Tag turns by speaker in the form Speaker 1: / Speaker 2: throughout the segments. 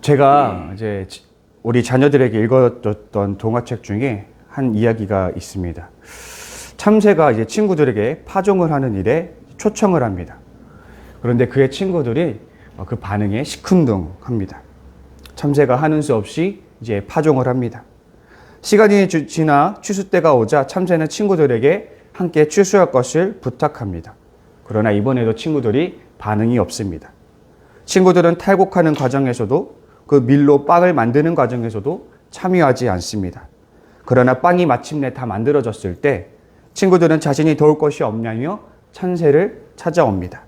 Speaker 1: 제가 이제 우리 자녀들에게 읽어줬던 동화책 중에 한 이야기가 있습니다. 참새가 이제 친구들에게 파종을 하는 일에 초청을 합니다. 그런데 그의 친구들이 그 반응에 시큰둥합니다. 참새가 하는 수 없이 이제 파종을 합니다. 시간이 지나 추수 때가 오자 참새는 친구들에게 함께 추수할 것을 부탁합니다. 그러나 이번에도 친구들이 반응이 없습니다. 친구들은 탈곡하는 과정에서도 그 밀로 빵을 만드는 과정에서도 참여하지 않습니다. 그러나 빵이 마침내 다 만들어졌을 때 친구들은 자신이 도울 것이 없냐며 참새를 찾아옵니다.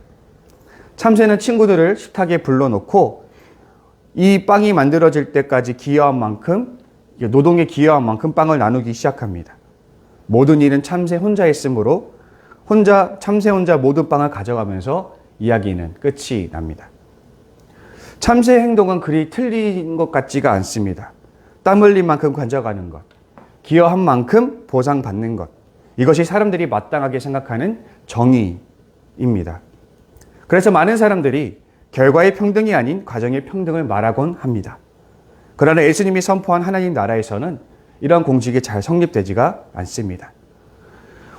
Speaker 1: 참새는 친구들을 식탁에 불러놓고 이 빵이 만들어질 때까지 기여한 만큼, 노동에 기여한 만큼 빵을 나누기 시작합니다. 모든 일은 참새 혼자 했으므로 참새 혼자 모든 빵을 가져가면서 이야기는 끝이 납니다. 참새의 행동은 그리 틀린 것 같지가 않습니다. 땀 흘린 만큼 가져가는 것, 기여한 만큼 보상받는 것, 이것이 사람들이 마땅하게 생각하는 정의입니다. 그래서 많은 사람들이 결과의 평등이 아닌 과정의 평등을 말하곤 합니다. 그러나 예수님이 선포한 하나님 나라에서는 이러한 공식이 잘 성립되지가 않습니다.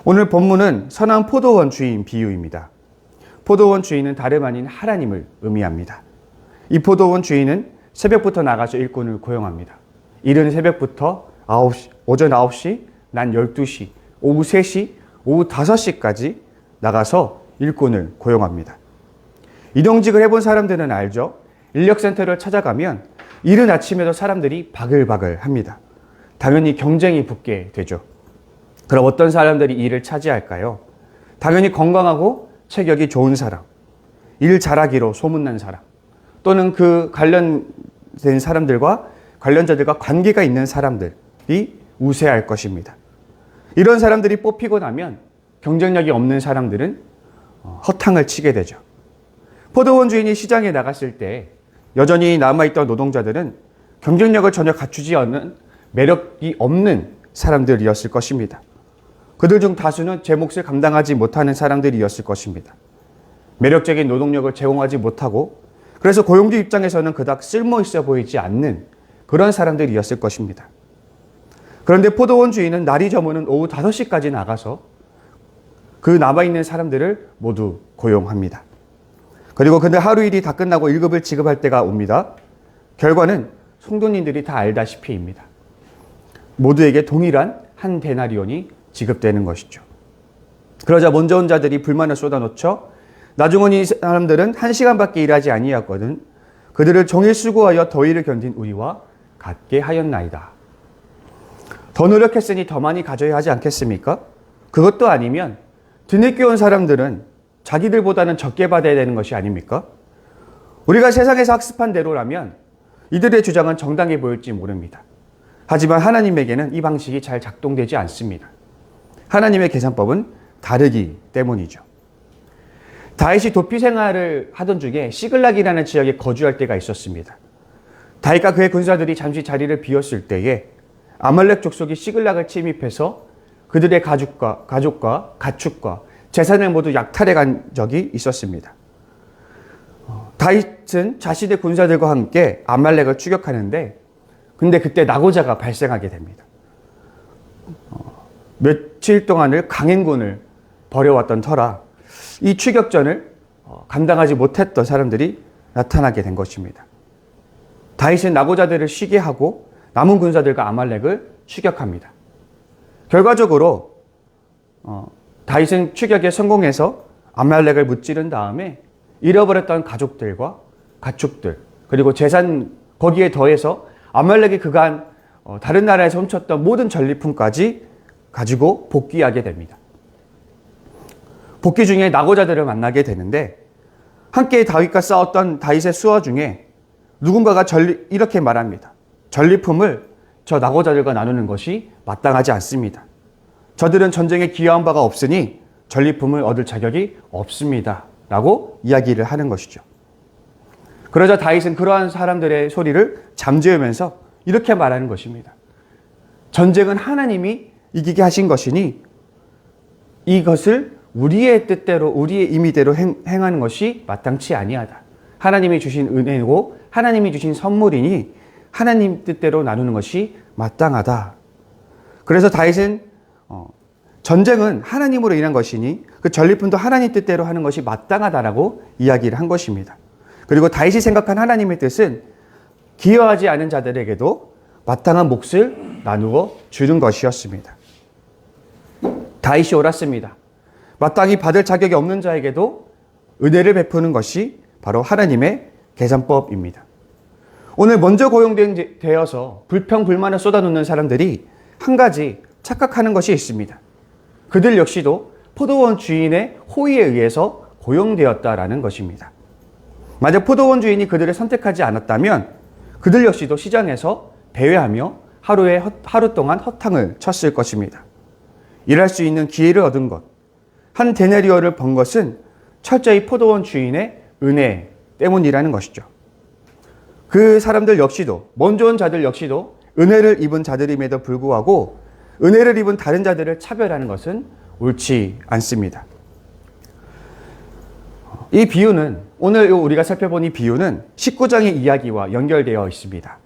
Speaker 1: 오늘 본문은 선한 포도원 주인 비유입니다. 포도원 주인은 다름 아닌 하나님을 의미합니다. 이 포도원 주인은 새벽부터 나가서 일꾼을 고용합니다. 이른 새벽부터 오전 9시, 난 12시, 오후 3시, 오후 5시까지 나가서 일꾼을 고용합니다. 이동직을 해본 사람들은 알죠? 인력센터를 찾아가면 이른 아침에도 사람들이 바글바글 합니다. 당연히 경쟁이 붙게 되죠. 그럼 어떤 사람들이 일을 차지할까요? 당연히 건강하고 체격이 좋은 사람, 일 잘하기로 소문난 사람, 또는 그 관련된 사람들과 관련자들과 관계가 있는 사람들이 우세할 것입니다. 이런 사람들이 뽑히고 나면 경쟁력이 없는 사람들은 허탕을 치게 되죠. 포도원 주인이 시장에 나갔을 때 여전히 남아있던 노동자들은 경쟁력을 전혀 갖추지 않는 매력이 없는 사람들이었을 것입니다. 그들 중 다수는 제 몫을 감당하지 못하는 사람들이었을 것입니다. 매력적인 노동력을 제공하지 못하고 그래서 고용주 입장에서는 그닥 쓸모있어 보이지 않는 그런 사람들이었을 것입니다. 그런데 포도원 주인은 날이 저무는 오후 5시까지 나가서 그 남아있는 사람들을 모두 고용합니다. 그리고 근데 하루 일이 다 끝나고 1급을 지급할 때가 옵니다. 결과는 성도님들이 다 알다시피입니다. 모두에게 동일한 한 데나리온이 지급되는 것이죠. 그러자 먼저 온 자들이 불만을 쏟아놓죠. 나중 온 이 사람들은 1시간밖에 일하지 아니하였거든 그들을 종일 수고하여 더위를 견딘 우리와 같게 하였나이다. 더 노력했으니 더 많이 가져야 하지 않겠습니까? 그것도 아니면 뒤늦게 온 사람들은 자기들보다는 적게 받아야 되는 것이 아닙니까? 우리가 세상에서 학습한 대로라면 이들의 주장은 정당해 보일지 모릅니다. 하지만 하나님에게는 이 방식이 잘 작동되지 않습니다. 하나님의 계산법은 다르기 때문이죠. 다윗이 도피 생활을 하던 중에 시글락이라는 지역에 거주할 때가 있었습니다. 다윗과 그의 군사들이 잠시 자리를 비웠을 때에 아말렉 족속이 시글락을 침입해서 그들의 가축과 가축과 재산을 모두 약탈해 간 적이 있었습니다. 다윗은 자신의 군사들과 함께 아말렉을 추격하는데 근데 그때 낙오자가 발생하게 됩니다. 며칠 동안을 강행군을 벌여왔던 터라 이 추격전을 감당하지 못했던 사람들이 나타나게 된 것입니다. 다윗은 낙오자들을 쉬게 하고 남은 군사들과 아말렉을 추격합니다. 결과적으로 다윗은 추격에 성공해서 아말렉을 무찌른 다음에 잃어버렸던 가족들과 가축들 그리고 재산 거기에 더해서 아말렉이 그간 다른 나라에서 훔쳤던 모든 전리품까지 가지고 복귀하게 됩니다. 복귀 중에 낙오자들을 만나게 되는데 함께 다윗과 싸웠던 다윗의 수하 중에 누군가가 이렇게 말합니다. 전리품을 저 낙오자들과 나누는 것이 마땅하지 않습니다. 저들은 전쟁에 기여한 바가 없으니 전리품을 얻을 자격이 없습니다. 라고 이야기를 하는 것이죠. 그러자 다윗은 그러한 사람들의 소리를 잠재우면서 이렇게 말하는 것입니다. 전쟁은 하나님이 이기게 하신 것이니 이것을 우리의 뜻대로 우리의 임의대로 행하는 것이 마땅치 아니하다. 하나님이 주신 은혜고 하나님이 주신 선물이니 하나님 뜻대로 나누는 것이 마땅하다. 그래서 다윗은 전쟁은 하나님으로 인한 것이니 그 전리품도 하나님 뜻대로 하는 것이 마땅하다라고 이야기를 한 것입니다. 그리고 다윗이 생각한 하나님의 뜻은 기여하지 않은 자들에게도 마땅한 몫을 나누어 주는 것이었습니다. 다윗이 옳았습니다. 마땅히 받을 자격이 없는 자에게도 은혜를 베푸는 것이 바로 하나님의 계산법입니다. 오늘 먼저 고용되어서 불평불만을 쏟아놓는 사람들이 한 가지 착각하는 것이 있습니다. 그들 역시도 포도원 주인의 호의에 의해서 고용되었다라는 것입니다. 만약 포도원 주인이 그들을 선택하지 않았다면 그들 역시도 시장에서 배회하며 하루 동안 허탕을 쳤을 것입니다. 일할 수 있는 기회를 얻은 것, 한 데나리온을 번 것은 철저히 포도원 주인의 은혜 때문이라는 것이죠. 그 사람들 역시도, 먼저 온 자들 역시도 은혜를 입은 자들임에도 불구하고 은혜를 입은 다른 자들을 차별하는 것은 옳지 않습니다. 이 비유는, 오늘 우리가 살펴본 이 비유는 19장의 이야기와 연결되어 있습니다.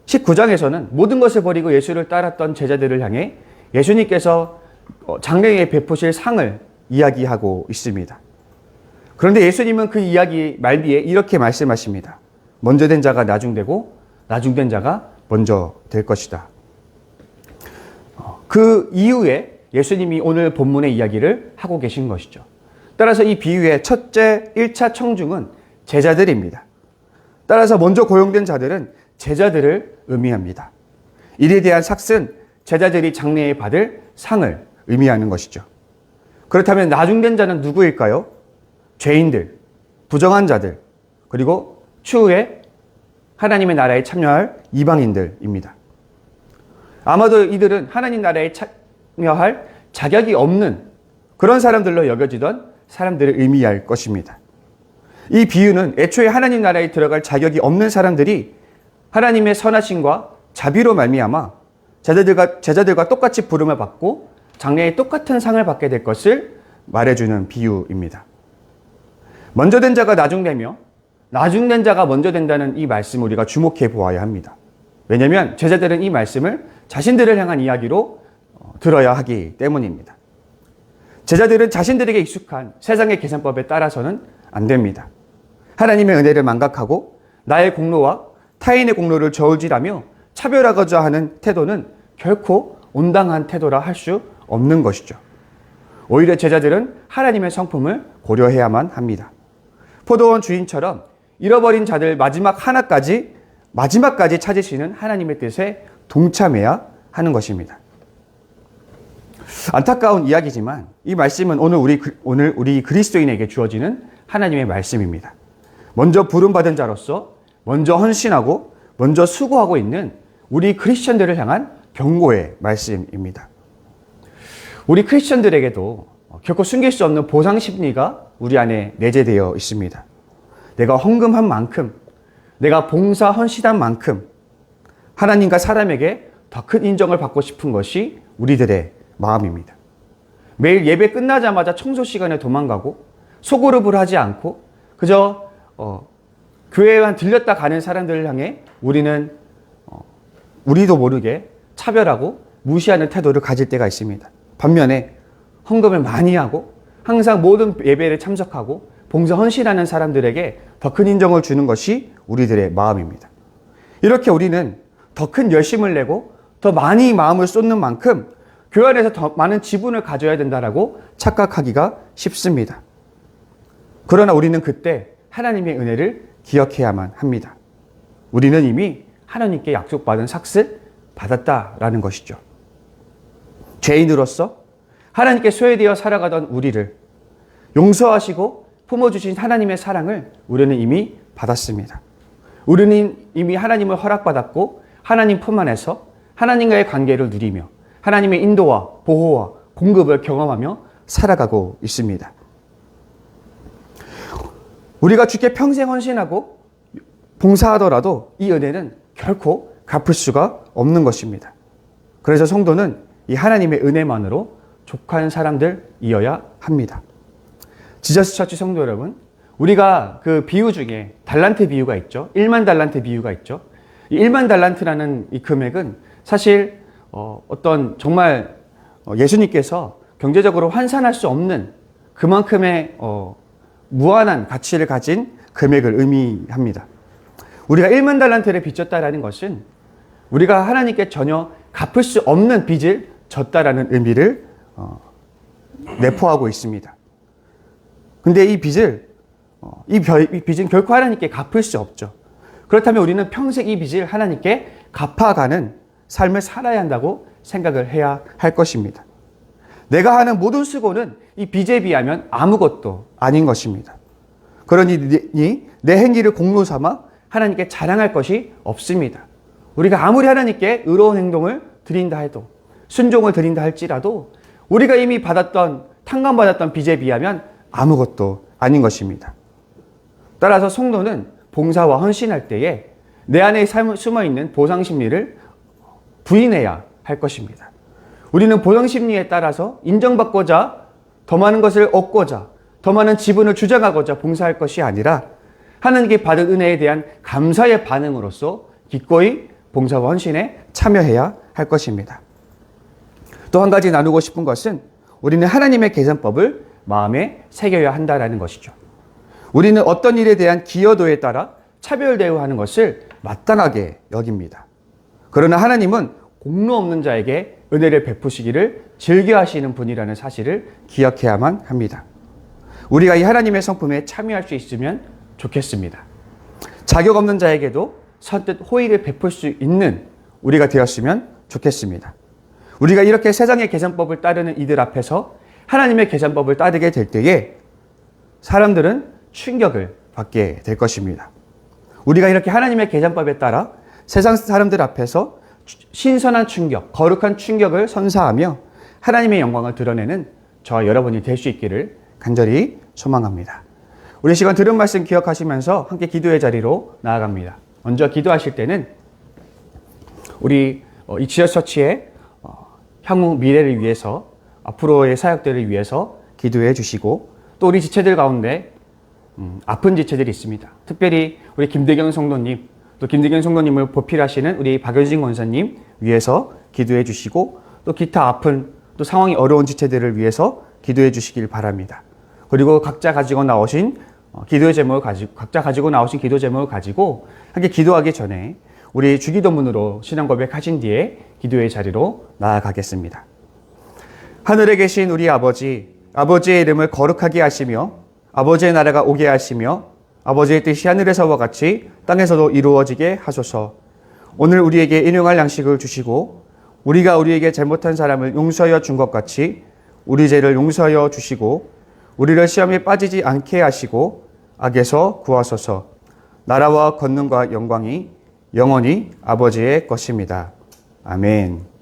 Speaker 1: 19장에서는 모든 것을 버리고 예수를 따랐던 제자들을 향해 예수님께서 장래에 베푸실 상을 이야기하고 있습니다. 그런데 예수님은 그 이야기 말미에 이렇게 말씀하십니다. 먼저 된 자가 나중되고 나중된 자가 먼저 될 것이다. 그 이후에 예수님이 오늘 본문의 이야기를 하고 계신 것이죠. 따라서 이 비유의 첫째 1차 청중은 제자들입니다. 따라서 먼저 고용된 자들은 제자들을 의미합니다. 이에 대한 삭은 제자들이 장래에 받을 상을 의미하는 것이죠. 그렇다면 나중된 자는 누구일까요? 죄인들, 부정한 자들, 그리고 추후에 하나님의 나라에 참여할 이방인들입니다. 아마도 이들은 하나님 나라에 참여할 자격이 없는 그런 사람들로 여겨지던 사람들을 의미할 것입니다. 이 비유는 애초에 하나님 나라에 들어갈 자격이 없는 사람들이 하나님의 선하심과 자비로 말미암아 제자들과 똑같이 부름을 받고 장래에 똑같은 상을 받게 될 것을 말해주는 비유입니다. 먼저 된 자가 나중되며 나중된 자가 먼저 된다는 이 말씀을 우리가 주목해 보아야 합니다. 왜냐하면 제자들은 이 말씀을 자신들을 향한 이야기로 들어야 하기 때문입니다. 제자들은 자신들에게 익숙한 세상의 계산법에 따라서는 안 됩니다. 하나님의 은혜를 망각하고 나의 공로와 타인의 공로를 저울질하며 차별하고자 하는 태도는 결코 온당한 태도라 할 수 없는 것이죠. 오히려 제자들은 하나님의 성품을 고려해야만 합니다. 포도원 주인처럼 잃어버린 자들 마지막까지 찾으시는 하나님의 뜻에 동참해야 하는 것입니다. 안타까운 이야기지만 이 말씀은 오늘 우리 그리스도인에게 주어지는 하나님의 말씀입니다. 먼저 부름받은 자로서 먼저 헌신하고 먼저 수고하고 있는 우리 크리스천들을 향한 경고의 말씀입니다. 우리 크리스천들에게도 결코 숨길 수 없는 보상 심리가 우리 안에 내재되어 있습니다. 내가 헌금한 만큼, 내가 봉사 헌신한 만큼 하나님과 사람에게 더 큰 인정을 받고 싶은 것이 우리들의 마음입니다. 매일 예배 끝나자마자 청소 시간에 도망가고 소그룹을 하지 않고 그저 교회만 들렸다 가는 사람들을 향해 우리는 우리도 모르게 차별하고 무시하는 태도를 가질 때가 있습니다. 반면에 헌금을 많이 하고 항상 모든 예배를 참석하고 봉사 헌신하는 사람들에게 더 큰 인정을 주는 것이 우리들의 마음입니다. 이렇게 우리는 더 큰 열심을 내고 더 많이 마음을 쏟는 만큼 교회 안에서 더 많은 지분을 가져야 된다라고 착각하기가 쉽습니다. 그러나 우리는 그때 하나님의 은혜를 기억해야만 합니다. 우리는 이미 하나님께 약속받은 삭을 받았다라는 것이죠. 죄인으로서 하나님께 소외되어 살아가던 우리를 용서하시고 품어주신 하나님의 사랑을 우리는 이미 받았습니다. 우리는 이미 하나님을 허락받았고 하나님 품 안에서 하나님과의 관계를 누리며 하나님의 인도와 보호와 공급을 경험하며 살아가고 있습니다. 우리가 주께 평생 헌신하고 봉사하더라도 이 은혜는 결코 갚을 수가 없는 것입니다. 그래서 성도는 이 하나님의 은혜만으로 족한 사람들이어야 합니다. 지저스 처치 성도 여러분, 우리가 그 비유 중에 달란트 비유가 있죠. 1만 달란트 비유가 있죠. 이 1만 달란트라는 이 금액은 사실 어떤 정말 예수님께서 경제적으로 환산할 수 없는 그만큼의 무한한 가치를 가진 금액을 의미합니다. 우리가 1만 달란트를 빚졌다라는 것은 우리가 하나님께 전혀 갚을 수 없는 빚을 졌다라는 의미를 내포하고 있습니다. 근데 이 빚은 결코 하나님께 갚을 수 없죠. 그렇다면 우리는 평생 이 빚을 하나님께 갚아가는 삶을 살아야 한다고 생각을 해야 할 것입니다. 내가 하는 모든 수고는 이 빚에 비하면 아무것도 아닌 것입니다. 그러니 내 행위를 공로 삼아 하나님께 자랑할 것이 없습니다. 우리가 아무리 하나님께 의로운 행동을 드린다 해도, 순종을 드린다 할지라도 우리가 이미 탕감받았던 빚에 비하면 아무것도 아닌 것입니다. 따라서 성도는 봉사와 헌신할 때에 내 안에 숨어있는 보상심리를 부인해야 할 것입니다. 우리는 보상심리에 따라서 인정받고자, 더 많은 것을 얻고자, 더 많은 지분을 주장하고자 봉사할 것이 아니라 하나님께 받은 은혜에 대한 감사의 반응으로서 기꺼이 봉사와 헌신에 참여해야 할 것입니다. 또 한 가지 나누고 싶은 것은 우리는 하나님의 계산법을 마음에 새겨야 한다는 것이죠. 우리는 어떤 일에 대한 기여도에 따라 차별 대우하는 것을 마땅하게 여깁니다. 그러나 하나님은 공로 없는 자에게 은혜를 베푸시기를 즐겨 하시는 분이라는 사실을 기억해야만 합니다. 우리가 이 하나님의 성품에 참여할 수 있으면 좋겠습니다. 자격 없는 자에게도 선뜻 호의를 베풀 수 있는 우리가 되었으면 좋겠습니다. 우리가 이렇게 세상의 계산법을 따르는 이들 앞에서 하나님의 계산법을 따르게 될 때에 사람들은 충격을 받게 될 것입니다. 우리가 이렇게 하나님의 계산법에 따라 세상 사람들 앞에서 신선한 충격, 거룩한 충격을 선사하며 하나님의 영광을 드러내는 저와 여러분이 될 수 있기를 간절히 소망합니다. 우리 시간 들은 말씀 기억하시면서 함께 기도의 자리로 나아갑니다. 먼저 기도하실 때는 우리 이 지어처치의 향후 미래를 위해서, 앞으로의 사역들을 위해서 기도해 주시고, 또 우리 지체들 가운데 아픈 지체들이 있습니다. 특별히 우리 김대경 성도님, 또 김대경 성도님을 보필하시는 우리 박효진 권사님 위해서 기도해 주시고, 또 기타 아픈 또 상황이 어려운 지체들을 위해서 기도해 주시길 바랍니다. 그리고 각자 가지고 나오신 기도 제목을 가지고 함께 기도하기 전에 우리 주기도문으로 신앙 고백하신 뒤에 기도의 자리로 나아가겠습니다. 하늘에 계신 우리 아버지, 아버지의 이름을 거룩하게 하시며 아버지의 나라가 오게 하시며 아버지의 뜻이 하늘에서와 같이 땅에서도 이루어지게 하소서. 오늘 우리에게 일용할 양식을 주시고 우리가 우리에게 잘못한 사람을 용서하여 준 것 같이 우리 죄를 용서하여 주시고 우리를 시험에 빠지지 않게 하시고 악에서 구하소서. 나라와 권능과 영광이 영원히 아버지의 것입니다. 아멘.